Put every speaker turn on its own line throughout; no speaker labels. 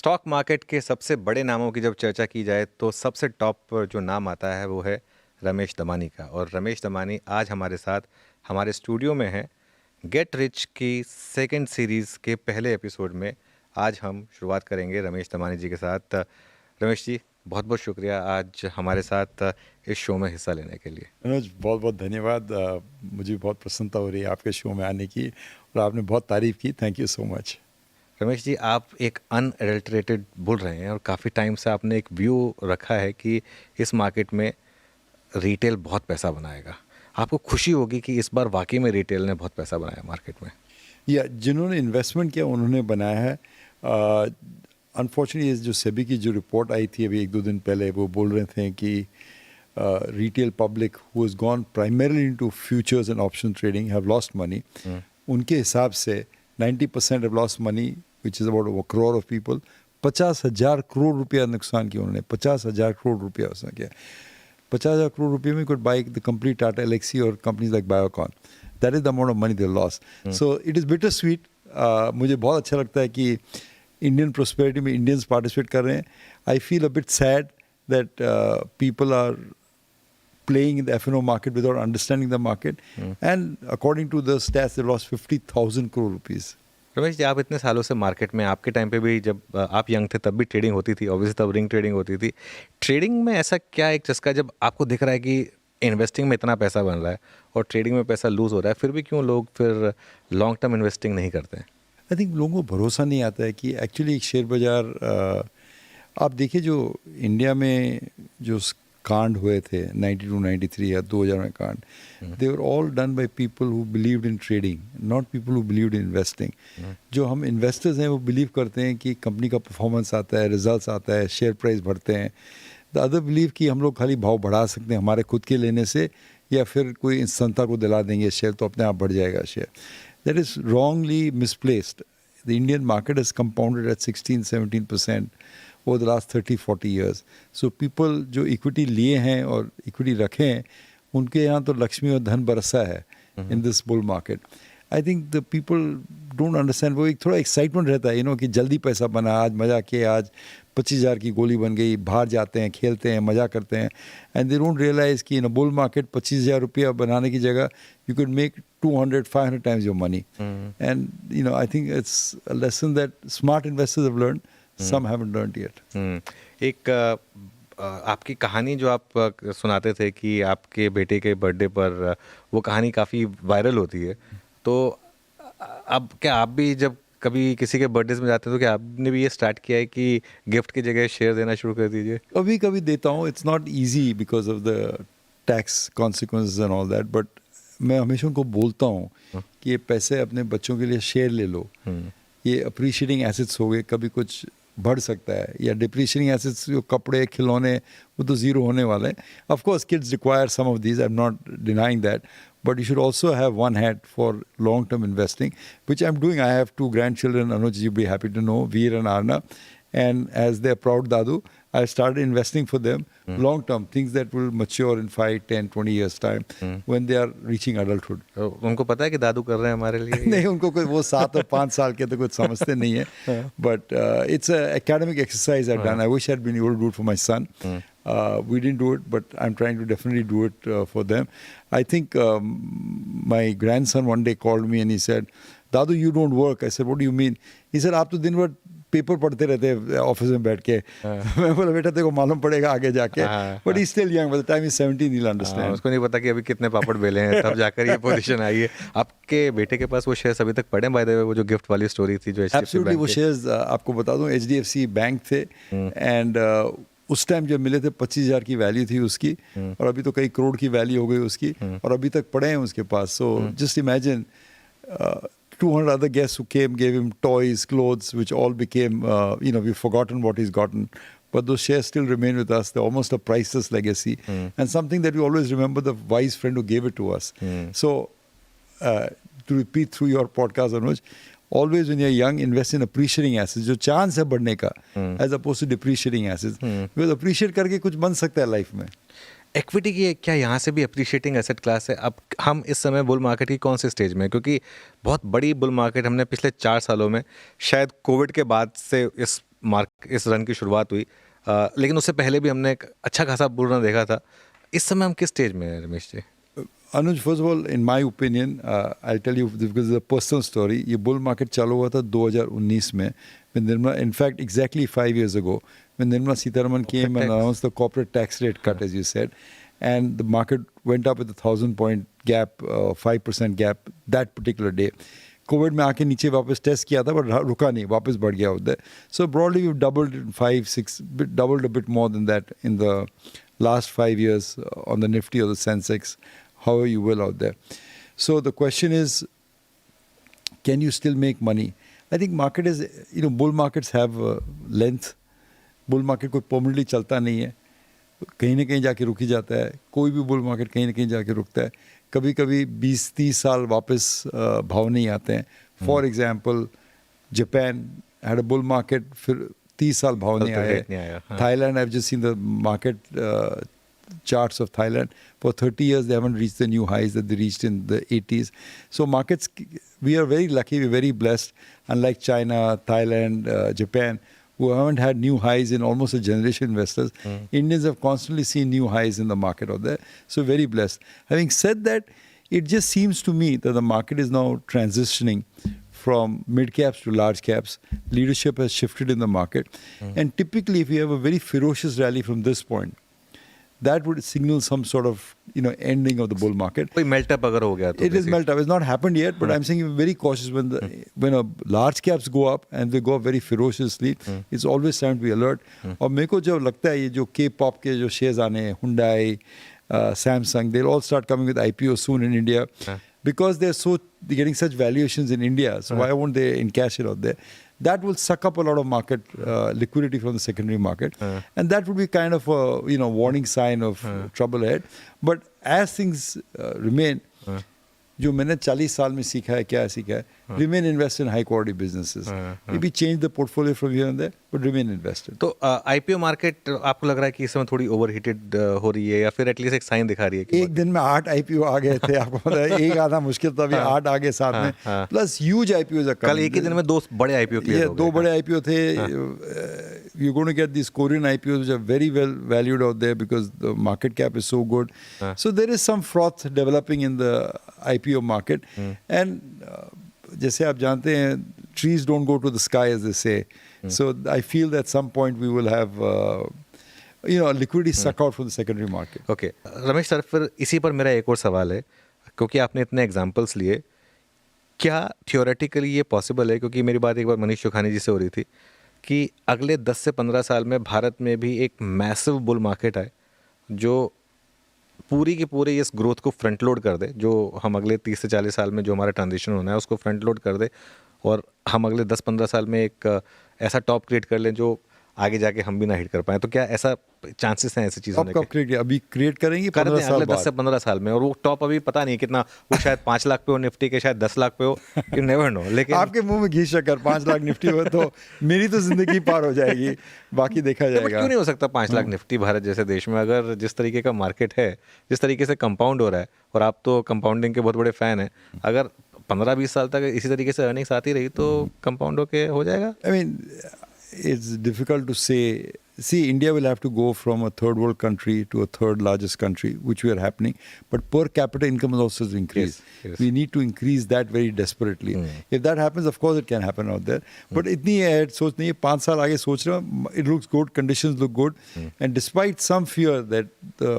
Stock market के सबसे बड़े नामों की जब चर्चा की जाए तो सबसे टॉप पर जो नाम आता है वो है रमेश दमानी का। और रमेश दमानी आज हमारे साथ हमारे स्टूडियो में हैं। गेट रिच की सेकंड सीरीज़ के पहले एपिसोड में आज हम शुरुआत करेंगे रमेश दमानी जी के साथ। रमेश जी, बहुत बहुत शुक्रिया आज हमारे साथ इस शो में हिस्सा लेने के लिए।
मनोज, बहुत बहुत धन्यवाद। मुझे बहुत प्रसन्नता हो रही है आपके शो में आने की, और आपने बहुत तारीफ़ की। Thank you so much.
Ramesh ji, आप एक अनएडल्टरेटेड बोल रहे हैं और काफ़ी टाइम से आपने एक व्यू रखा है कि इस मार्केट में रिटेल बहुत पैसा बनाएगा। आपको खुशी होगी कि इस बार वाकई में रिटेल ने बहुत पैसा बनाया मार्केट में।
या जिन्होंने इन्वेस्टमेंट किया उन्होंने बनाया है। अनफॉर्चुनेटली जो सेबी की जो रिपोर्ट आई थी अभी 1-2 दिन पहले, वो बोल रहे थे कि retail public who has gone primarily into futures and option trading have lost money. उनके हिसाब से 90% have lost money, which is about a crore of people. 50,000 crore रुपया नुकसान किया उन्होंने। 50,000 करोड़ रुपया उसने किया। 50,000 crore रुपये में could buy the complete Tata Elxsi or companies like Biocon. That is the amount of money they lost. So it is bittersweet. मुझे बहुत अच्छा लगता है कि इंडियन प्रोस्पेरिटी में इंडियंस पार्टिसिपेट कर रहे हैं. I feel a bit sad that people are playing in the F&O market without understanding the market. And according to the stats, they lost 50,000 crore rupees.
Ramesh ji, आप इतने सालों से मार्केट में, आपके टाइम पे भी जब आप यंग थे तब भी ट्रेडिंग होती थी, ऑब्वियसली तब रिंग ट्रेडिंग होती थी। ट्रेडिंग में ऐसा क्या एक चस्का जब आपको दिख रहा है कि इन्वेस्टिंग में इतना पैसा बन रहा है और ट्रेडिंग में पैसा लूज हो रहा है, फिर भी क्यों लोग फिर लॉन्ग टर्म इन्वेस्टिंग नहीं करते हैं?
आई थिंक लोगों को भरोसा नहीं आता है कि एक्चुअली एक शेयर बाज़ार, आप देखिए जो इंडिया में जो कांड हुए थे 92-93 या 2000 में कांड, they were all done by people who believed in trading, not people who believed in investing. जो हम इन्वेस्टर्स हैं वो बिलीव करते हैं कि कंपनी का परफॉर्मेंस आता है, रिजल्ट्स आता है, शेयर प्राइस बढ़ते हैं। द अदर बिलीव कि हम लोग खाली भाव बढ़ा सकते हैं हमारे खुद के लेने से, या फिर कोई संस्था को दिला देंगे शेयर तो अपने आप बढ़ जाएगा share. That is wrongly misplaced. The Indian market has compounded at 16-17% over the last 30-40 years. So people जो इक्विटी लिए हैं और इक्विटी रखे हैं, उनके यहाँ तो लक्ष्मी और धन बरसा है in this bull market. I think the people don't understand. वो एक थोड़ा एक्साइटमेंट रहता है, कि जल्दी पैसा बना, आज मजा किया, आज 25,000 की गोली बन गई, बाहर जाते हैं, खेलते हैं, मजा करते हैं, and they don't realize कि in a bull market 25,000 रुपया बनाने की जगह you could make 200-500 times your money. And I think it's a lesson that smart investors have learned. Some haven't learned yet.
एक आपकी कहानी जो आप सुनाते थे कि आपके बेटे के बर्थडे पर वो कहानी काफ़ी वायरल होती है, तो अब क्या आप भी जब कभी किसी के बर्थडे में जाते हैं तो क्या आपने भी ये स्टार्ट किया है कि गिफ्ट की जगह शेयर देना शुरू कर दीजिए?
कभी कभी देता हूँ. It's not easy because of the tax consequences and all that, but मैं हमेशा उनको बोलता हूँ कि ये पैसे अपने बच्चों के लिए शेयर ले लो. ये अप्रिशिएटिंग एसेट्स हो गए, कभी कुछ बढ़ सकता है, या डिप्रिशिएटिंग एसेट्स जो कपड़े खिलौने वो तो ज़ीरो होने वाले हैं. Of course kids require some of these, I am not denying that, but you should also have one hat for long-term investing, which I'm doing. I have 2 grandchildren, Anuj, you'll be happy to know, Veer and Arna, and as their proud dadu, I started investing for them long-term, things that will mature in 5, 10, 20 years time when they are reaching adulthood.
उनको पता है कि दादू कर रहे हैं हमारे लिए?
नहीं, उनको कोई वो 7 और 5 साल के तो कुछ समझते नहीं है, but it's an academic exercise I've done. I wish I'd been able to do it for my son. We didn't do it, but I'm trying to definitely do it for them. I think my grandson one day called me and he said, "Dadu, you don't work." I said, "What do you mean?" He said, "आप तो दिन भर paper पढ़ते रहते हैं office में बैठ के." मैं बोला, बेटा तेरे को मालूम पड़ेगा आगे जाके, but he still young, by the time he 17 he'll understand.
उसको नहीं पता कि अभी कितने पापड़ बेले हैं तब जाकर ये पोजीशन आई है. आपके बेटे के पास वो शेयर्स अभी तक पड़े हैं? बाय द वे, वो जो गिफ्ट वाली स्टोरी थी जो HDFC बैंक,
वो शेयर्स आपको बता दूं, HDFC बैंक थे, एंड उस टाइम जब मिले थे 25,000 की वैल्यू थी उसकी, और अभी तो कई करोड़ की वैल्यू हो गई उसकी, और अभी तक पड़े हैं उसके पास. So just imagine 200 other guests who came, gave him toys, clothes, which all became, we've forgotten what he's gotten. But those shares still remain with us. They're almost a priceless legacy. And something that we always remember, the wise friend who gave it to us. So, to repeat through your podcast, Anuj, always when you're young, invest in appreciating assets. जो chance है बढ़ने का, as opposed to depreciating assets. Because appreciate करके कुछ बन सकता है life में.
इक्विटी की क्या यहाँ से भी अप्रिशिएटिंग एसेट क्लास है? अब हम इस समय बुल मार्केट की कौन से स्टेज में, क्योंकि बहुत बड़ी बुल मार्केट हमने पिछले 4 सालों में, शायद कोविड के बाद से इस इस रन की शुरुआत हुई, लेकिन उससे पहले भी हमने एक अच्छा खासा बुल रन देखा था। इस समय हम किस स्टेज में हैं Ramesh ji?
Anuj, first of all, in my opinion, I'll tell you because it's a personal story. ये bull market चालू हुआ था 2019 में, when Nirmala, in fact, exactly 5 years ago, when Nirmala Sitharaman came and announced the corporate tax rate cut, as you said, and the market went up with a 1,000-point gap, 5% gap that particular day. Covid में आके नीचे वापस test किया था, but रुका नहीं, वापस बढ़ गया उधर. So broadly we've doubled in 5-6, doubled a bit more than that in the last 5 years on the Nifty or the Sensex, however you will out there. So the question is, can you still make money? I think market is, bull markets have length. Bull market कोई permanently चलता नहीं है, कहीं ना कहीं जाके रुक ही जाता है. कोई भी बुल मार्केट कहीं ना कहीं जाके रुकता है. कभी कभी 20-30 साल वापस भाव नहीं आते हैं. For example Japan had a bull market, फिर 30 साल भाव नहीं आया. Thailand, I have just seen the market charts of Thailand. For 30 years they haven't reached the new highs that they reached in the 80s. So markets, we are very lucky, we're very blessed, unlike China, Thailand, Japan, who haven't had new highs in almost a generation. Investors, Indians have constantly seen new highs in the market out there, so very blessed. Having said that, it just seems to me that the market is now transitioning from mid caps to large caps. Leadership has shifted in the market, and typically if you have a very ferocious rally from this point, that would signal some sort of ending of the bull market.
कोई melt up अगर हो गया तो
it is melt up. It's not happened yet, but I'm saying be very cautious when a large caps go up and they go up very ferociously. It's always time to be alert. और मेरे को जो लगता है ये जो K-pop के जो shares आने हैं, Hyundai, Samsung, they'll all start coming with IPO soon in India because they're getting such valuations in India. So why won't they encash it out there? That will suck up a lot of market liquidity from the secondary market, and that would be kind of a warning sign of trouble ahead. But as things remain, जो मैंने 40 साल में सीखा है, क्या सीखा है? Remain invested in high quality businesses. Maybe change the portfolio from here and there, but remain invested.
तो IPO मार्केट आपको लग रहा है कि इस समय थोड़ी ओवरहीटेड हो रही है, या फिर एटलीस्ट एक साइन दिखा रही है कि
एक दिन में 8 IPO आ गए थे, आपको पता है. एक आधा मुश्किल था, अभी 8 आ गए साथ में, प्लस ह्यूज IPOs.
कल एक ही दिन में 2 बड़े IPO क्लियर हो गए.
2 बड़े IPO थे. You're going to get these Korean IPOs which are very well valued out there because the market cap is so good. So there is some froth developing in the IPO market, and जैसे आप जानते हैं, trees don't go to the sky, as they say. So I feel that some point we will have liquidity suck out from the secondary market.
Okay, Ramesh sir, फिर इसी पर मेरा एक और सवाल है, क्योंकि आपने इतने एग्जांपल्स लिए, क्या थियोरेटिकली ये पॉसिबल है, क्योंकि मेरी बात एक बार मनीष चौखानी जी से हो रही थी, कि अगले 10 से 15 साल में भारत में भी एक मैसिव बुल मार्केट आए जो पूरी की पूरी इस ग्रोथ को फ्रंट लोड कर दे, जो हम अगले 30 से 40 साल में जो हमारा ट्रांजिशन होना है उसको फ्रंट लोड कर दे, और हम अगले 10-15 साल में एक ऐसा टॉप क्रिएट कर लें जो आगे जाके हम भी ना हिट कर पाए? तो क्या ऐसा चांसेस हैं ऐसी चीज़ों के?
अभी क्रिएट करेंगे
कर दें अगले 10 से 15 साल में, और वो टॉप अभी पता नहीं कितना, वो शायद 5 लाख पे हो निफ्टी के, शायद 10 लाख पे हो, यू नेवर नो. लेकिन
आपके मुंह में घी शक्कर, 5 लाख निफ्टी हो तो मेरी तो जिंदगी पार हो जाएगी, बाकी देखा जाएगा.
क्यों नहीं हो सकता 5 लाख निफ्टी भारत जैसे देश में, अगर जिस तरीके का मार्केट है, जिस तरीके से कंपाउंड हो रहा है, और आप तो कंपाउंडिंग के बहुत बड़े फैन हैं, अगर 15-20 साल तक इसी तरीके से अर्निंग्स आती रही तो कंपाउंड होके हो जाएगा?
I mean, it's difficult to say. See, India will have to go from a third world country to a third largest country, which we are happening. But per capita income is also increased.
Yes.
We need to increase that very desperately. If that happens, of course, it can happen out there. But इतनी ahead सोच नहीं है, 5 साल आगे सोच रहा हूँ. It looks good, conditions look good, and despite some fear that the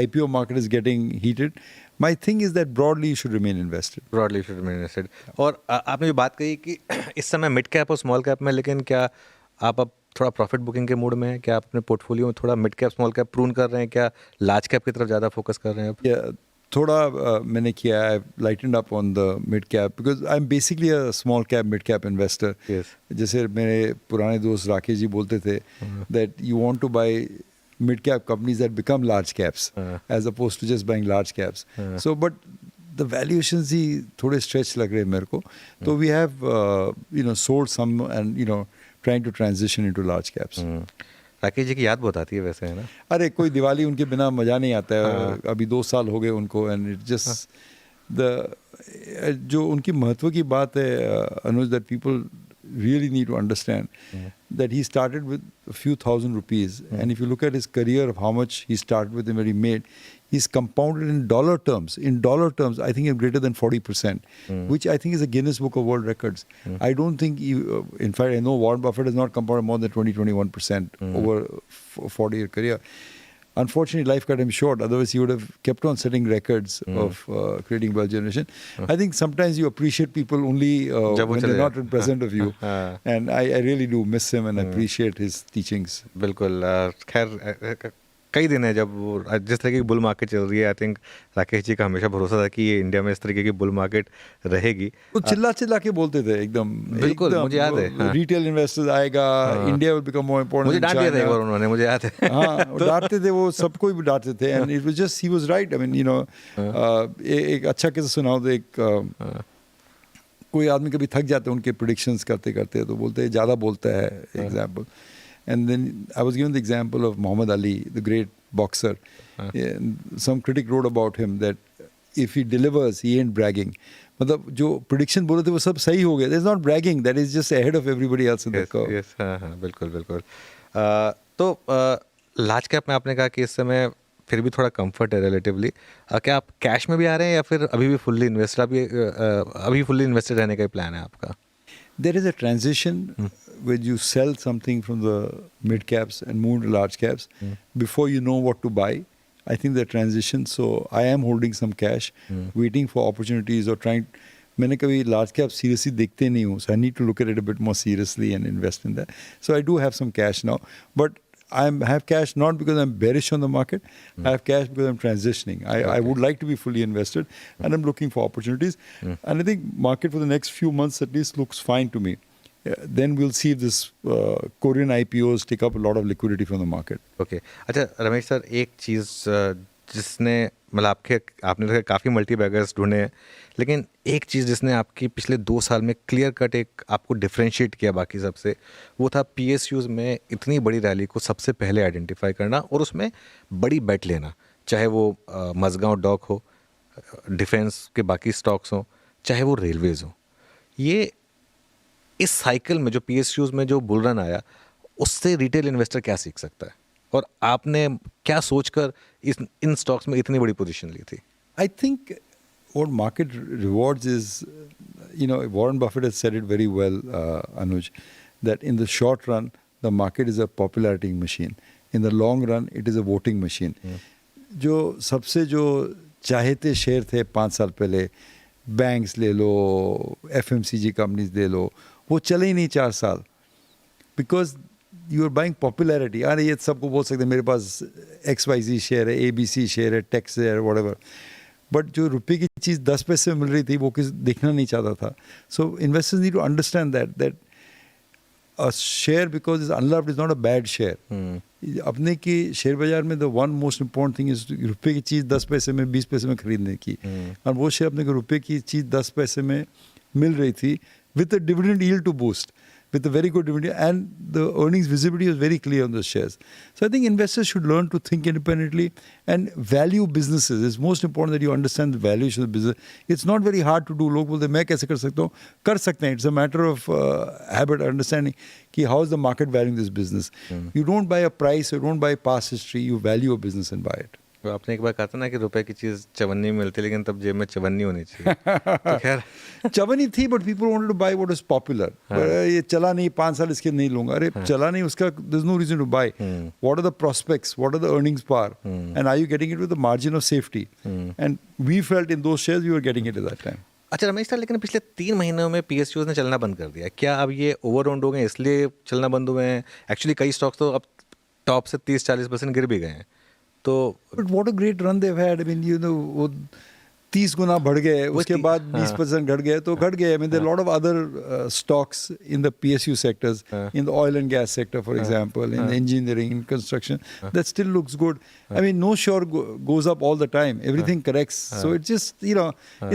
IPO market is getting heated, my thing is that broadly you should remain invested.
Broadly you should remain invested. और आपने जो बात कही कि इस समय mid cap और small cap में, लेकिन क्या आप अब थोड़ा प्रॉफिट बुकिंग के मूड में हैं? क्या आप अपने पोर्टफोलियो में थोड़ा mid cap small cap prune कर रहे हैं? क्या लार्ज कैप की तरफ ज़्यादा फोकस कर रहे हैं अब?
Yeah, थोड़ा मैंने किया है, lightened up on the mid cap because I'm basically a small cap mid cap investor.
Yes.
जैसे मेरे पुराने दोस्त राकेश जी बोलते थे that you want to buy mid cap companies that become large caps as opposed to just buying large caps. So but the valuations ही थोड़े stretch लग रहे हैं मेरे को. तो we have sold some and trying to transition into large caps.
Rakesh ji की याद बहुत आती है वैसे, है ना?
अरे कोई दिवाली उनके बिना मज़ा नहीं आता है. अभी 2 साल हो गए उनको, एंड इट जस्ट जो उनकी महत्व की बात है Anuj, that people really need to understand that he started with a few thousand rupees. And if you look at his career of how much he started with and what he made, he's compounded in dollar terms. In dollar terms, I think it's greater than 40%, which I think is a Guinness Book of World Records. I don't think, in fact, I know Warren Buffett has not compounded more than 21% over a 40-year career. Unfortunately, life cut him short. Otherwise, he would have kept on setting records of creating wealth generation. I think sometimes you appreciate people only when they're not in present of you. And I really do miss him and appreciate his teachings.
बिल्कुल खैर कई दिन है जब वो जिस तरीके की बुल मार्केट चल रही है आई थिंक राकेश जी का हमेशा भरोसा था कि ये इंडिया में इस तरीके की बुल मार्केट रहेगी
वो चिल्ला चिल्ला के बोलते थे एकदम
बिल्कुल मुझे याद है
रिटेल इन्वेस्टर्स आएगा India will become more important
मुझे डांट दिया था एक बार उन्होंने मुझे याद है
हाँ डांटते थे वो सबको भी डांटते थे and it was just he was right I mean you no एक अच्छा किस्सा सुनाओ तो एक कोई आदमी कभी थक जाते हैं उनके प्रेडिक्शंस करते करते तो बोलते हैं ज़्यादा बोलता है example. And then I was given the example of Muhammad Ali, the great boxer. Some critic wrote about him that if he delivers, he ain't bragging. मतलब जो prediction बोले थे वो सब सही हो गए. There's not bragging. That is just ahead of everybody else in the curve.
Yes, हाँ बिल्कुल बिल्कुल. तो लार्ज कैप में आपने कहा कि इस समय फिर भी थोड़ा कंफर्ट है रिलेटिवली. क्या आप कैश में भी आ रहे हैं या फिर अभी भी फुल्ली इन्वेस्टेड अभी फुल्ली इन्वेस्टेड रहने का ही प्लान है आपका?
There is a transition when you sell something from the mid caps and move to large caps before you know what to buy. I think the transition, so I am holding some cash, waiting for opportunities or trying. मैंने कभी large cap seriously देखते नहीं हूँ, so I need to look at it a bit more seriously and invest in that. So I do have some cash now, but I have cash not because I'm bearish on the market. I have cash because I'm transitioning. I would like to be fully invested, and I'm looking for opportunities. And I think market for the next few months at least looks fine to me. Then we'll see if this Korean IPOs take up a lot of liquidity from the market.
Okay. अच्छा Ramesh sir एक चीज़ जिसने मतलब आपने तो काफ़ी multi beggars ढूंढे हैं लेकिन एक चीज़ जिसने आपकी पिछले 2 साल में क्लियर कट एक आपको डिफरेंशिएट किया बाकी सबसे वो था PSUs में इतनी बड़ी रैली को सबसे पहले आइडेंटिफाई करना और उसमें बड़ी बेट लेना, चाहे वो मज़गांव डॉक हो, डिफेंस के बाकी स्टॉक्स हों, चाहे वो रेलवेज़ हो. ये इस साइकिल में जो PSUs में जो बुल रन आया उससे रिटेल इन्वेस्टर क्या सीख सकता है और आपने क्या सोचकर इन स्टॉक्स में इतनी बड़ी पोजीशन ली थी?
I think what market rewards is, you know, Warren Buffett has said it very well, Anuj, that in the short run, the market is a popularity machine. In the long run, it is a voting machine. जो सबसे जो चाहते share थे 5 साल पहले, banks ले लो, FMCG companies ले लो, वो चले ही नहीं 4 साल. Because you are buying popularity. अरे ये सबको बोल सकते हैं मेरे पास XYZ शेयर है, ABC शेयर है, टेक्स है, whatever. बट जो रुपये की चीज़ 10 पैसे में मिल रही थी वो किसी देखना नहीं चाहता था. So investors need to understand that a share because is unloved is not a bad share. अपने की शेयर बाजार में the one most important thing is रुपये की चीज़ 10 पैसे में 20 पैसे में खरीदने की. और वो शेयर अपने को रुपये की चीज़ 10 पैसे में मिल रही थी with a dividend yield to boost. With a very good dividend, and the earnings visibility was very clear on those shares. So I think investors should learn to think independently and value businesses. It's most important that you understand the valuation of the business. It's not very hard to do. लोग बोलते हैं मैं कैसे कर सकता हूँ? कर सकते हैं. It's a matter of habit, understanding कि how is the market valuing this business. You don't buy a price, you don't buy past history. You value a business and buy it.
आपने एक बार कहा था ना कि रुपए की चीज़ चवन्नी में मिलती लेकिन तब जेब में चवन्नी होनी चाहिए. तो खैर
चवन्नी थी but people wanted to buy what is popular. ये चला नहीं 5 साल इसके नहीं लूंगा. अरे चला नहीं उसका there is no reason to buy. What are the prospects, what are the earnings power and are you getting it with the margin of safety. And we felt in those shares we were getting it at that time.
अच्छा Ramesh sir लेकिन पिछले 3 महीनों में PSUs ने चलना बंद कर दिया. क्या अब ये ओवर राउंड हो गए इसलिए चलना बंद हुए हैं? एक्चुअली कई स्टॉक्स तो अब टॉप से 30-40% गिर भी गए हैं. तो
but what a great run they've had. I mean you know वो 30 गुना बढ़ गए, उसके बाद 20% घट गए तो घट गए. I mean there lot of other stocks in the PSU sectors, in the oil and gas sector for example, in engineering, in construction, that still looks good. I mean no sure goes up all the time. Everything corrects. So it's just, you know,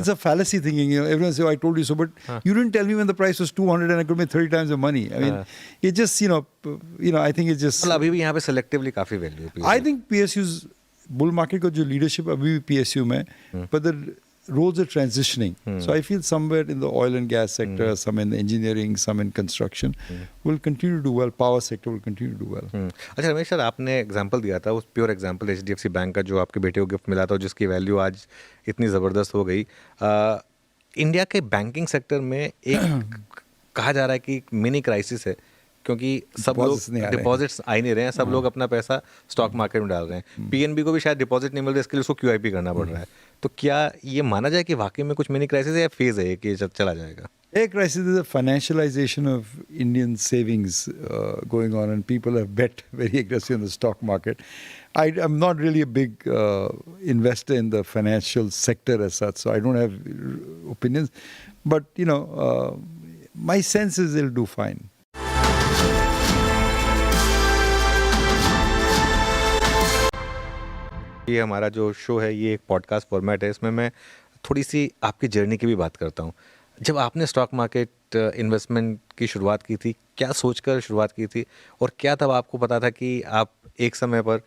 it's a fallacy thinking. You know, everyone say, oh, I told you so, but you didn't tell me when the price was 200 and I could make 30 times the money. I mean, it just, you know, I think it's just.
मतलब अभी भी यहाँ पे selectively काफ़ी value है.
I think PSU's bull market का जो leadership अभी भी PSU में, but the roles are transitioning. So I feel somewhere in the oil and gas sector, some in the engineering, some in construction, will continue to do well. Power sector will continue to do well.
अच्छा Ramesh sir, आपने example दिया था, उस pure example HDFC bank का जो आपके बेटे को गिफ्ट मिला था और जिसकी वैल्यू आज इतनी ज़बरदस्त हो गई। इंडिया के बैंकिंग सेक्टर में एक कहा जा रहा है कि मिनी क्राइसिस है, क्योंकि सब लोग डिपॉजिट्स आ ही नहीं रहे हैं, सब लोग अपना पैसा स्टॉक मार्केट में डाल रहे हैं। पीएनबी को भी शायद डिपॉजिट नहीं मिल रहा, इसके लिए उसको QIP करना पड़ रहा है। तो क्या ये माना जाए कि वाकई में कुछ मिनी क्राइसिस है या फेज है कि चला जाएगा?
A crisis is a financialization of Indian savings going on, and people have bet very aggressively on the stock market. I'm not really a big investor in the financial sector as such, so I don't have opinions. But, you know, my sense is they'll do fine.
ये हमारा जो show है ये एक podcast format है, इसमें मैं थोड़ी सी आपकी जर्नी की भी बात करता हूँ। जब आपने स्टॉक मार्केट इन्वेस्टमेंट की शुरुआत की थी, क्या सोचकर शुरुआत की थी, और क्या तब आपको पता था कि आप एक समय पर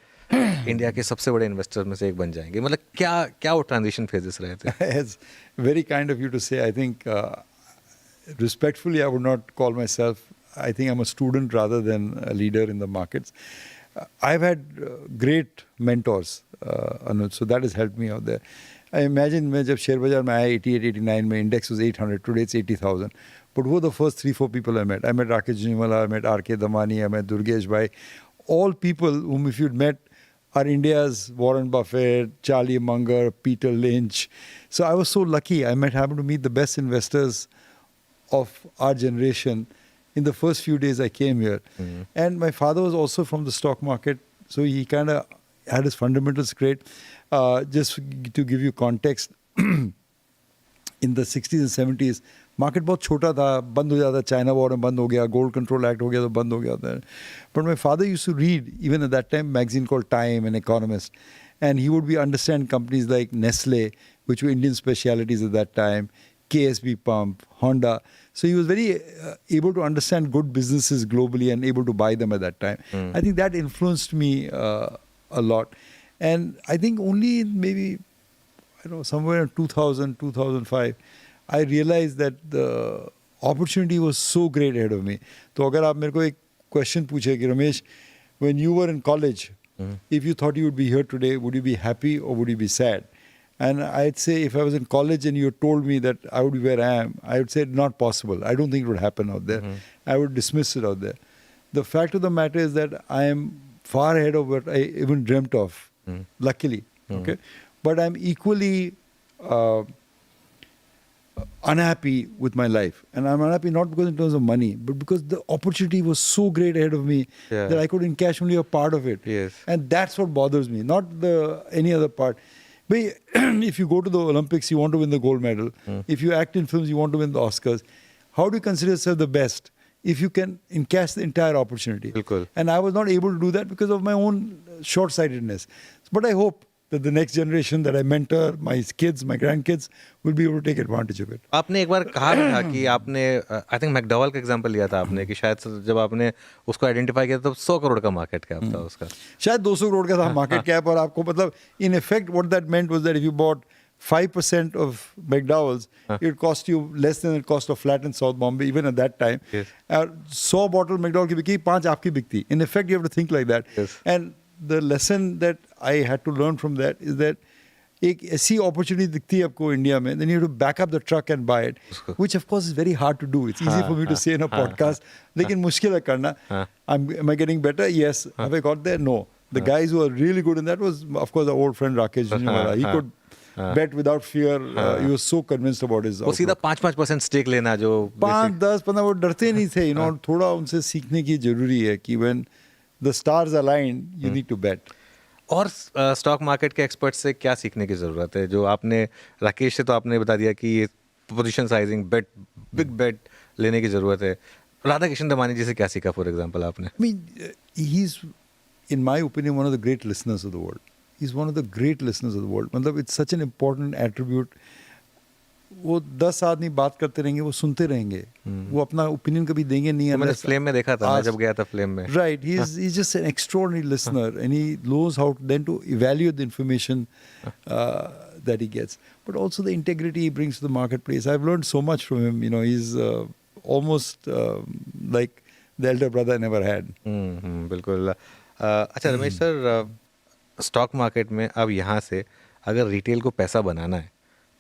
इंडिया के सबसे बड़े इन्वेस्टर में से एक बन जाएंगे? मतलब क्या वो ट्रांजिशन फेजेस रहे थे?
It's very kind of you to say. I think respectfully, I would not call myself. I think I'm a student rather than a leader in the markets. I've had great mentors, Anuj, so that has helped me out there. I imagine मैं जब share बाजार में आया 88, 89 में, index was 800, today it's 80,000. But who were the first 3-4 people I met? I met Rakesh Jhunjhunwala, I met R.K. Damani, I met Durgesh Bhai. All people whom if you'd met are India's Warren Buffett, Charlie Munger, Peter Lynch. So I was so lucky. I happened to meet the best investors of our generation in the first few days I came here. And my father was also from the stock market, so he kind of had his fundamentals great. Just to give you context, in the 60s and 70s, market बहुत छोटा था, बंद हो जाता, China war में बंद हो गया, गोल्ड कंट्रोल एक्ट हो गया तो बंद हो गया था. But my father used to read even at that time magazine called Time and Economist, and he would be understand companies like Nestle, which were Indian specialities at that time, KSB Pump, Honda. So he was very able to understand good businesses globally and able to buy them at that time. I think that influenced me a lot. And I think only maybe, I don't know, somewhere in 2000, 2005, I realized that the opportunity was so great ahead of me. So अगर आप मेरे को एक question पूछे कि Ramesh, when you were in college, if you thought you would be here today, would you be happy or would you be sad? And I'd say if I was in college and you told me that I would be where I am, I would say not possible. I don't think it would happen out there. I would dismiss it out there. The fact of the matter is that I am far ahead of what I even dreamt of, luckily. Okay, but I'm equally unhappy with my life, and I'm unhappy not because in terms of money, but because the opportunity was so great ahead of me that I could encash only a part of it.
Yes.
And that's what bothers me, not any other part. But if you go to the Olympics, you want to win the gold medal. If you act in films, you want to win the Oscars. How do you consider yourself the best if you can encash the entire opportunity?
Bilkul.
And I was not able to do that because of my own short-sightedness. But I hope that the next generation that I mentor, my kids, my grandkids, will be able to take advantage of it.
आपने एक बार कहा भी था कि आपने I think McDowell का example लिया था आपने कि शायद जब आपने उसको आइडेंटिफाई किया तब 100 करोड़ का मार्केट कैप था उसका,
शायद 200 करोड़ का था मार्केट कैप. और आपको मतलब in effect what that meant was that if you bought 5% of McDowell's, it would cost you less than the cost of flat in South Bombay, even at that time.
Yes.
100 bottle McDowell की बिकी, 5 आपकी बिकती. In effect, you have to think like that.
Yes.
And the lesson that I had to learn from that is that एक ऐसी opportunity दिखती है आपको India में, then you have to back up the truck and buy it, which of course is very hard to do. It's easy for me to say in a podcast, लेकिन मुश्किल है करना. Am I getting better? Yes. Have I got there? No. The guys who are really good in that was, of course, our old friend Rakesh Jhunjhunwala. He could bet without fear. He was so convinced about his
वो सीधा 5% stake लेना जो
5, 10, 15 वो डरते नहीं थे. थोड़ा उनसे सीखने की जरूरी है कि when the stars align, you need to bet.
और स्टॉक मार्केट के एक्सपर्ट से क्या सीखने की ज़रूरत है? जो आपने राकेश से तो आपने बता दिया कि ये पोजीशन साइजिंग, बेट, बिग बेट लेने की ज़रूरत है. राधा किशन दमानी जी से क्या सीखा फॉर एग्जांपल आपने?
I mean, he's, in my opinion, one of the great listeners of the world. He's one of the great listeners of the world. मतलब it's such an important attribute. वो 10 आदमी बात करते रहेंगे, वो सुनते रहेंगे, वो अपना ओपिनियन कभी देंगे नहीं.
मैंने फ्लेम में देखा था, मैं जब गया था फ्लेम में.
Right, he's just an extraordinary listener, and he knows how then to evaluate the information that he gets, but also the integrity he brings to the marketplace. I've learned so much from him. You know, he's almost like the elder brother I never had.
बिल्कुल। अच्छा Ramesh sir, stock market में अब यहाँ से अगर retail को पैसा बनाना है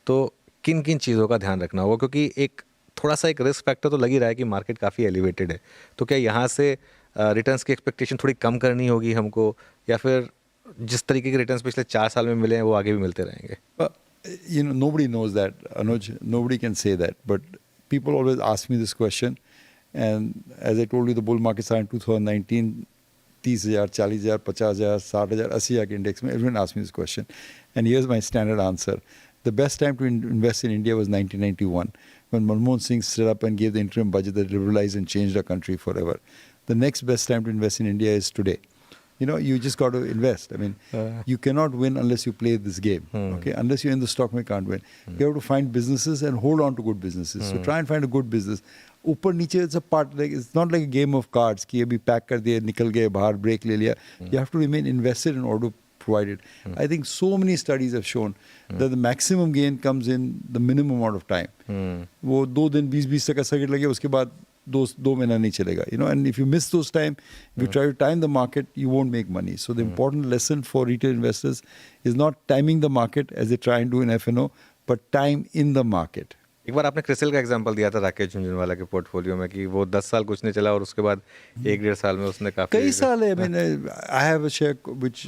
तो किन किन चीज़ों का ध्यान रखना होगा, क्योंकि एक थोड़ा सा एक रिस्क फैक्टर तो लग ही रहा है कि मार्केट काफ़ी एलिवेटेड है, तो क्या यहाँ से रिटर्न्स की एक्सपेक्टेशन थोड़ी कम करनी होगी हमको, या फिर जिस तरीके के रिटर्न्स पिछले 4 साल में मिले हैं वो आगे भी मिलते रहेंगे?
You know, nobody knows that, Anuj. Nobody can say that. But people always ask me this question. And as I told you, the bull market started in 2019, 30,000, 40,000, 50,000, 60,000, 80,000 के index में. Everyone asks me this question. And here's my standard answer. The best time to invest in India was 1991, when Manmohan Singh stood up and gave the interim budget that liberalized and changed our country forever. The next best time to invest in India is today. You know, you just got to invest. I mean, you cannot win unless you play this game. Okay, unless you're in the stock market, you can't win. You have to find businesses and hold on to good businesses. So try and find a good business. ऊपर नीचे, it's a part, like it's not like a game of cards कि अभी pack कर दिए, निकल गए बाहर, break ले लिया. You have to remain invested in order to provide it. I think so many studies have shown that the maximum gain comes in the minimum amount of time. वो 2 दिन 20-20 तक का सर्किट लगे, उसके बाद 2 महीना नहीं चलेगा. You know, and if you miss those time, if you try to time the market, you won't make money. So the important lesson for retail investors is not timing the market as they try and do in F&O, but time in the market.
एक बार आपने क्रिसिल का example दिया था राकेश झुनझुनवाला के portfolio में कि वो 10 साल कुछ नहीं चला और उसके बाद 1-1.5 साल में उसने काफी
कई साल है. I mean, I have a share which,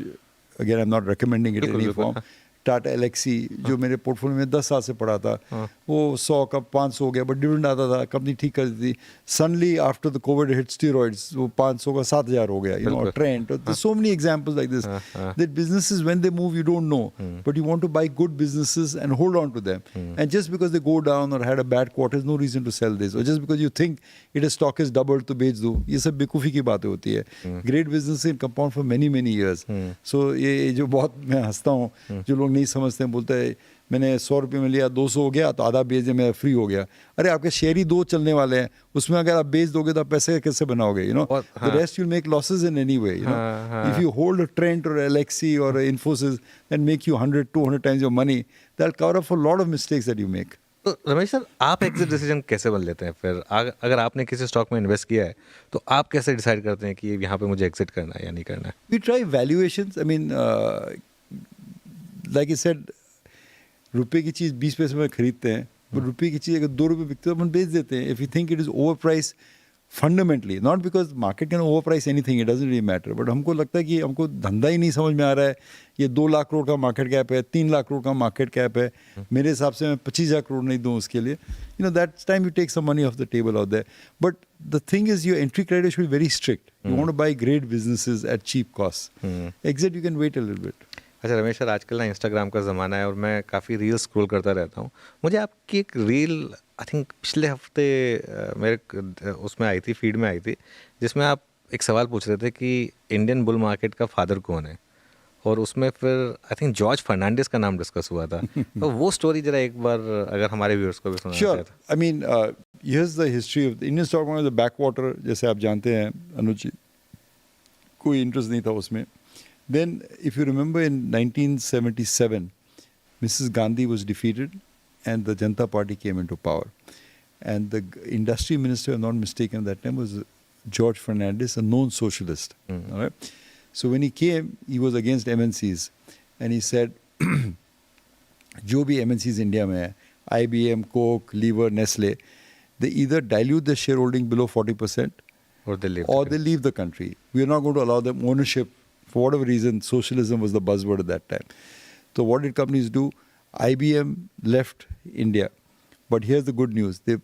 again, I'm not recommending it in any form. Tata Elxsi जो मेरे पोर्टफोलियो में 10 साल से पड़ा था, वो 100 का 500 हो गया, बट डिविडेंड आता था, कंपनी ठीक कर दी थी. Suddenly after the Covid hit steroids, वो 500 का 7,000 हो गया. You know, trend. So many examples like this that businesses when they move you don't know, but you want to buy good businesses and hold on to them. And just because they go down और had a bad quarter, is no reason to sell this. और just because you think it is stock is doubled तो बेच दो, ये सब बेवकूफ़ी की बातें होती है. Great business in compound for many many years. So ये जो बहुत मैं हंसता हूँ, जो लोग नहीं समझते हैं, बोलते है मैंने 100 रुपये में लिया, 200 हो गया तो आधा बेच दे, मेरा फ्री हो गया. अरे आपके शेयर ही 2 चलने वाले हैं, उसमें अगर आप बेच दोगे तो आप पैसे कैसे बनाओगे? You know, the rest you will make losses in any way. You know, if you hold a trend और एलेक्सी और Infosys that make you 100-200 times your money, that will cover up for lot of mistakes that you make.
तो Ramesh sir, आप exit decision कैसे बन लेते हैं फिर? अगर आपने किसी स्टॉक में इन्वेस्ट किया है तो आप कैसे डिसाइड करते हैं कि यहाँ पे मुझे एग्जिट करना है या नहीं करना है?
We try valuations. I mean, like I said, रुपये की चीज़ 20 पैसे में खरीदते हैं, पर रुपये की चीज़ अगर 2 रुपये बिकते हो, अपन बेच देते हैं. If you think it is over price fundamentally, not because market can over price anything, it doesn't really matter, but हमको लगता है कि हमको धंधा ही नहीं समझ में आ रहा है. ये 2 लाख करोड़ का मार्केट कैप है, 3 लाख करोड़ का मार्केट कैप है, मेरे हिसाब से मैं 25,000 करोड़ नहीं दूँ उसके लिए. You know, that time you take some money off the table out there. But the thing is your entry criteria should be very strict. You want to buy great businesses at cheap cost. Exit you can wait a little bit.
अच्छा Ramesh sir, आजकल ना Instagram का ज़माना है और मैं काफ़ी reel scroll करता रहता हूँ. मुझे आपकी एक रील आई थिंक पिछले हफ्ते मेरे उसमें आई थी, फीड में आई थी, जिसमें आप एक सवाल पूछ रहे थे कि इंडियन बुल मार्केट का फादर कौन है, और उसमें फिर आई थिंक जॉर्ज फर्नांडिस का नाम डिस्कस हुआ था. तो वो स्टोरी जरा एक बार अगर हमारे व्यूअर्स को भी सुना.
Sure. I mean, here's the history of the Indian stock market. Back water, जैसे आप जानते हैं अनुज जी, कोई इंटरेस्ट नहीं था उसमें. Then, if you remember, in 1977, Mrs. Gandhi was defeated and the Janata Party came into power. And the industry minister, if I'm not mistaken, at that time was George Fernandez, a known socialist. All right? So when he came, he was against MNCs. And he said, जो भी MNCs India में है, IBM, Coke, Lever, Nestle, they either dilute their shareholding below 40%
or they
leave the country. We are not going to allow them ownership. For whatever reason, socialism was the buzzword at that time. So what did companies do? IBM left India. But here's the good news. They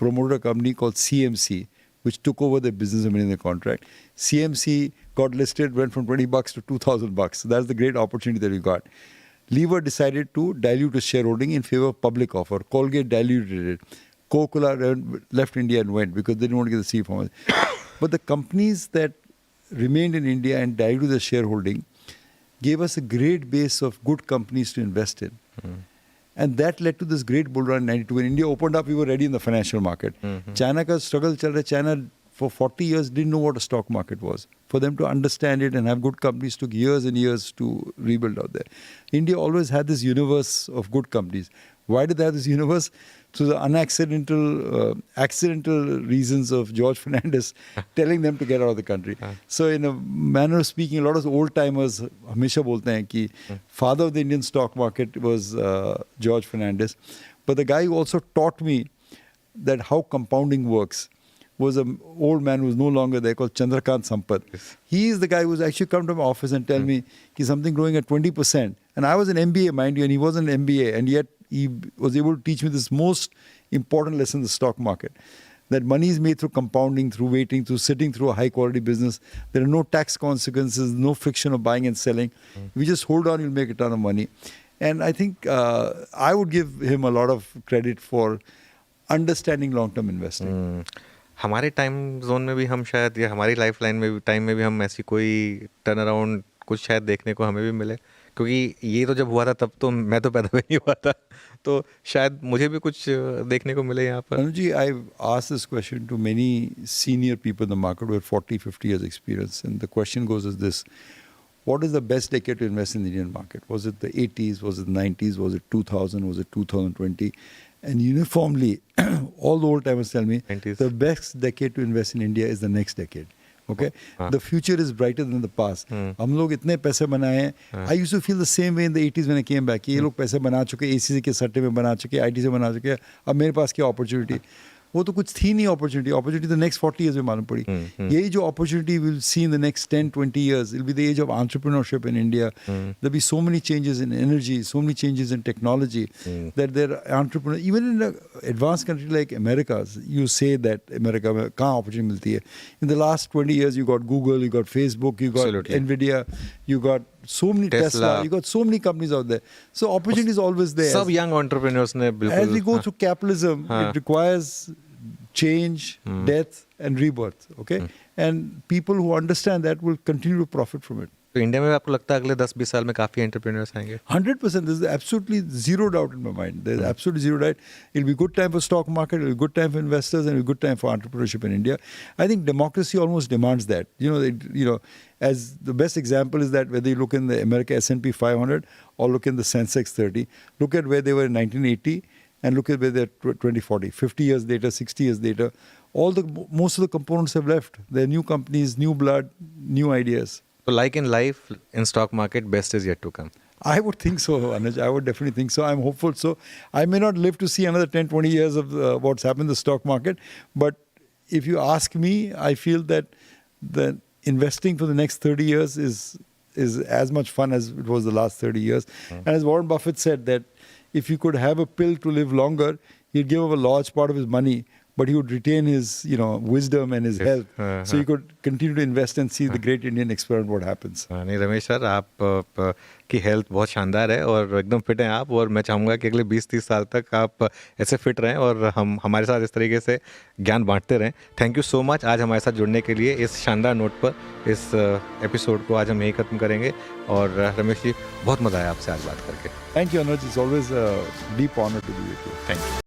promoted a company called CMC, which took over their business and the contract. CMC got listed, went from $20 to $2,000. So that's the great opportunity that we got. Lever decided to dilute its shareholding in favor of public offer. Colgate diluted it. Coca-Cola left India and went because they didn't want to get the C formula. But the companies that remained in India and diluted the shareholding gave us a great base of good companies to invest in. And that led to this great bull run in 92. When India opened up, we were ready in the financial market. China का struggle चल रहा है. China for 40 years didn't know what a stock market was. For them to understand it and have good companies took years and years to rebuild out there. India always had this universe of good companies. Why did they have this universe? Through the accidental reasons of George Fernandez telling them to get out of the country. So in a manner of speaking, a lot of old timers हमेशा बोलते हैं कि father of the Indian stock market was George Fernandez. But the guy who also taught me that how compounding works was an old man who was no longer there called Chandrakant Sampath.
Yes.
He is the guy who's actually come to my office and tell me कि something growing at 20%. And I was an MBA, mind you, and he was an MBA. And yet he was able to teach me this most important lesson in the stock market. That money is made through compounding, through waiting, through sitting through a high quality business. There are no tax consequences, no friction of buying and selling. If you just hold on, you'll make a ton of money. And I think I would give him a lot of credit for understanding long-term investing.
हमारे time zone में भी हम शायद या हमारी life line में भी time में भी हम ऐसी कोई टर्न अराउंड कुछ शायद देखने को हमें भी मिले, क्योंकि ये तो जब हुआ था तब तो मैं तो पैदा भी नहीं हुआ था, तो शायद मुझे भी कुछ देखने को मिले यहाँ पर.
Anuji, I've asked this question to many senior people in the market who have 40, 50 years experience, and the question goes as this: what is the best decade to invest in the Indian market? Was it the 80s? Was it the 90s? Was it 2000? Was it 2020? And uniformly, all the old timers tell me
90s.
the best decade to invest in India is the next decade. Okay, the future is brighter than the past. हम लोग इतने पैसे बनाए हैं. I used to feel the same way in the 80s when I came back. ये लोग पैसे बना चुके, ACC के सट्टे में बना चुके, IT से बना चुके. अब मेरे पास क्या opportunity? वो तो कुछ थी नहीं opportunity the next 40 years में मालूम पड़ी. यही जो opportunity we'll see in the next 10, 20 years, it'll be the age of entrepreneurship in India. There'll be so many changes in energy, so many changes in technology, that there are entrepreneurs, even in an advanced country like America, you say that America में कहाँ opportunity मिलती है. In the last 20 years, you got Google, you got Facebook, you got
Absolutely.
Nvidia, you got so many Tesla, you got so many companies out there. So opportunity is always there.
सब young entrepreneurs ने बिल्कुल.
As we go through capitalism, it requires change, death, and rebirth. Okay, and people who understand that will continue to profit from it.
तो India में आपको लगता है अगले 10-20 साल में काफ़ी एंटरप्रेन्योर्स आएंगे?
100%. There's absolutely zero doubt in my mind. There's absolutely zero doubt. It'll be good time for stock market. It'll be good time for investors, and it'll be good time for entrepreneurship in India. I think democracy almost demands that. As the best example is that whether you look in the America S&P 500 or look in the Sensex 30, look at where they were in 1980 and look at where they're 2040, 50 years later, 60 years later. Most of the components have left. There are new companies, new blood, new ideas.
So like in life, in stock market, best is yet to come.
I would think so, Anuj. I would definitely think so. I'm hopeful. So I may not live to see another 10, 20 years of what's happened in the stock market. But if you ask me, I feel that the investing for the next 30 years is as much fun as it was the last 30 years. And as Warren Buffett said, that if he could have a pill to live longer, he'd give up a large part of his money, but he would retain his, wisdom and his health. So he could continue to invest and see the great Indian experiment what happens.
नहीं Ramesh sir, आप की health बहुत शानदार है और एकदम fit हैं आप, और मैं चाहूँगा कि अगले 20-30 साल तक आप ऐसे फिट रहें और हम हमारे साथ इस तरीके से ज्ञान बांटते रहें. थैंक यू सो मच आज हमारे साथ जुड़ने के लिए. इस शानदार नोट पर इस एपिसोड को आज हम यहीं ख़त्म करेंगे. और रमेश जी, बहुत मज़ा आया आपसे आज बात करके.
Thank you, Anuj. It's always a deep honor to be with you.
Thank you.